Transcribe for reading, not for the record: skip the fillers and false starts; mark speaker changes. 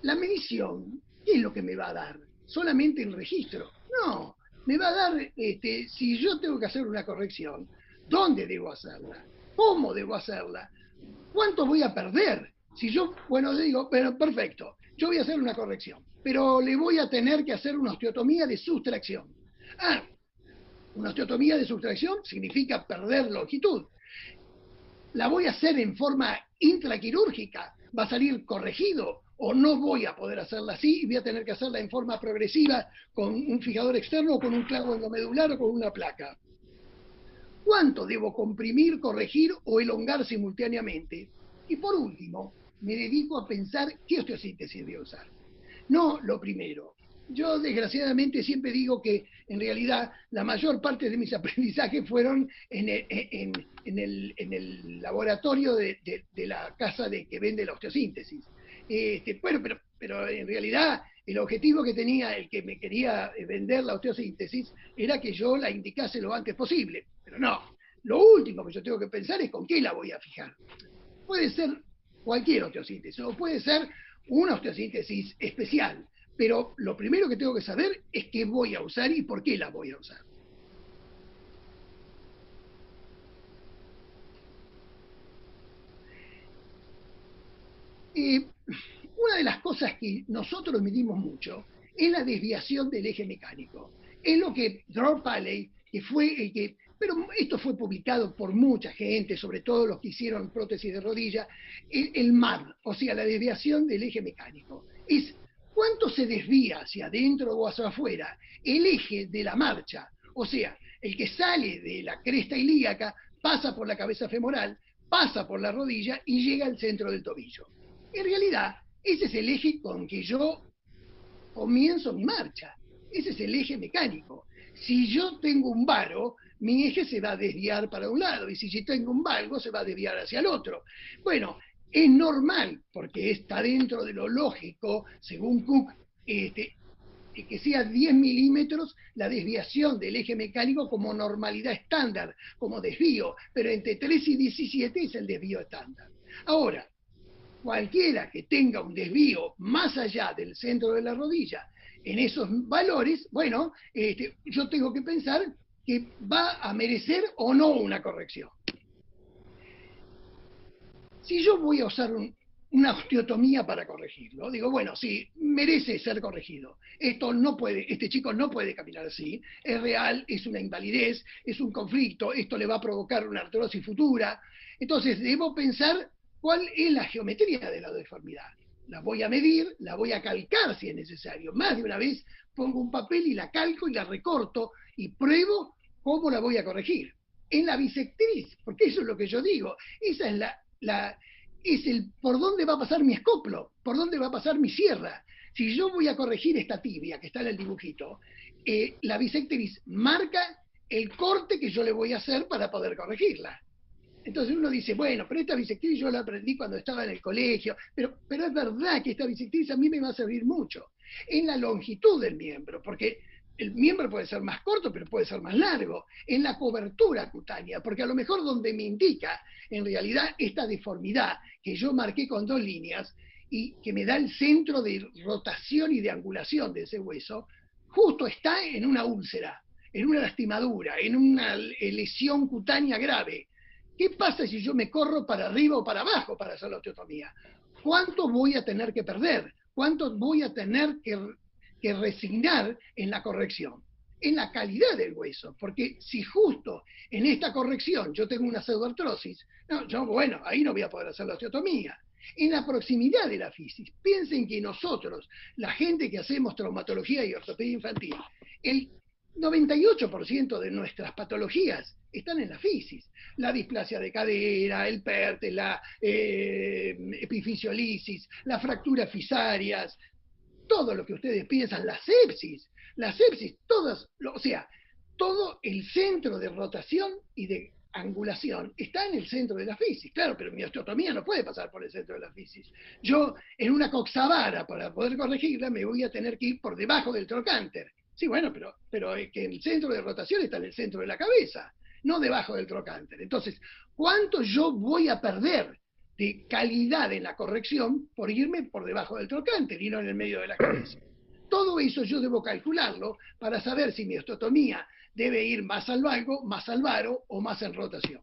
Speaker 1: La medición, ¿qué es lo que me va a dar? ¿Solamente el registro? No, me va a dar, si yo tengo que hacer una corrección, ¿dónde debo hacerla? ¿Cómo debo hacerla? ¿Cuánto voy a perder? Si yo, bueno, digo, bueno, perfecto, yo voy a hacer una corrección, pero le voy a tener que hacer una osteotomía de sustracción. Ah, una osteotomía de sustracción significa perder longitud. La voy a hacer en forma intraquirúrgica, va a salir corregido o no voy a poder hacerla así y voy a tener que hacerla en forma progresiva con un fijador externo o con un clavo endomedular o con una placa. ¿Cuánto debo comprimir, corregir o elongar simultáneamente? Y por último, me dedico a pensar qué osteosíntesis voy a usar. No lo primero. Yo desgraciadamente siempre digo que en realidad la mayor parte de mis aprendizajes fueron en el laboratorio de la casa que vende la osteosíntesis. Bueno, pero en realidad el objetivo que tenía el que me quería vender la osteosíntesis era que yo la indicase lo antes posible. Pero no, lo último que yo tengo que pensar es con qué la voy a fijar. Puede ser cualquier osteosíntesis o puede ser una osteosíntesis especial, pero lo primero que tengo que saber es qué voy a usar y por qué la voy a usar. Una de las cosas que nosotros medimos mucho es la desviación del eje mecánico. Es lo que Dror Paley, que fue el que, pero esto fue publicado por mucha gente, sobre todo los que hicieron prótesis de rodilla, el MAD, o sea, la desviación del eje mecánico. Es cuánto se desvía hacia adentro o hacia afuera el eje de la marcha, o sea, el que sale de la cresta ilíaca, pasa por la cabeza femoral, pasa por la rodilla y llega al centro del tobillo. En realidad, ese es el eje con que yo comienzo mi marcha. Ese es el eje mecánico. Si yo tengo un varo, mi eje se va a desviar para un lado, y si yo tengo un valgo, se va a desviar hacia el otro. Bueno, es normal, porque está dentro de lo lógico, según Cook, que sea 10 milímetros la desviación del eje mecánico como normalidad estándar, como desvío, pero entre 3 y 17 es el desvío estándar. Ahora, cualquiera que tenga un desvío más allá del centro de la rodilla en esos valores, bueno, yo tengo que pensar que va a merecer o no una corrección. Si yo voy a usar una osteotomía para corregirlo, digo, bueno, sí, merece ser corregido. Esto no puede, este chico no puede caminar así, es real, es una invalidez, es un conflicto, esto le va a provocar una artrosis futura. Entonces, debo pensar cuál es la geometría de la deformidad. La voy a medir, la voy a calcar si es necesario. Más de una vez pongo un papel y la calco y la recorto y pruebo cómo la voy a corregir. En la bisectriz, porque eso es lo que yo digo, esa es es el por dónde va a pasar mi escoplo, por dónde va a pasar mi sierra. Si yo voy a corregir esta tibia que está en el dibujito, la bisectriz marca el corte que yo le voy a hacer para poder corregirla. Entonces uno dice, bueno, pero esta bisectriz yo la aprendí cuando estaba en el colegio, pero es verdad que esta bisectriz a mí me va a servir mucho en la longitud del miembro, porque el miembro puede ser más corto, pero puede ser más largo, en la cobertura cutánea, porque a lo mejor donde me indica en realidad esta deformidad que yo marqué con dos líneas y que me da el centro de rotación y de angulación de ese hueso, justo está en una úlcera, en una lastimadura, en una lesión cutánea grave. ¿Qué pasa si yo me corro para arriba o para abajo para hacer la osteotomía? ¿Cuánto voy a tener que perder? ¿Cuánto voy a tener que resignar en la corrección? En la calidad del hueso, porque si justo en esta corrección yo tengo una pseudoartrosis, no, yo, bueno, ahí no voy a poder hacer la osteotomía. En la proximidad de la fisis, piensen que nosotros, la gente que hacemos traumatología y ortopedia infantil, el 98% de nuestras patologías están en la fisis. La displasia de cadera, el PERTE, la epifisiolisis, las fracturas fisarias, todo lo que ustedes piensan, la sepsis, todas, o sea, todo el centro de rotación y de angulación está en el centro de la fisis. Claro, pero mi osteotomía no puede pasar por el centro de la fisis. Yo, en una coxavara, para poder corregirla, me voy a tener que ir por debajo del trocánter. Sí, bueno, pero que el centro de rotación está en el centro de la cabeza, no debajo del trocánter. Entonces, ¿cuánto yo voy a perder de calidad en la corrección por irme por debajo del trocánter y no en el medio de la cabeza. Todo eso yo debo calcularlo para saber si mi osteotomía debe ir más al valgo, más al varo o más en rotación.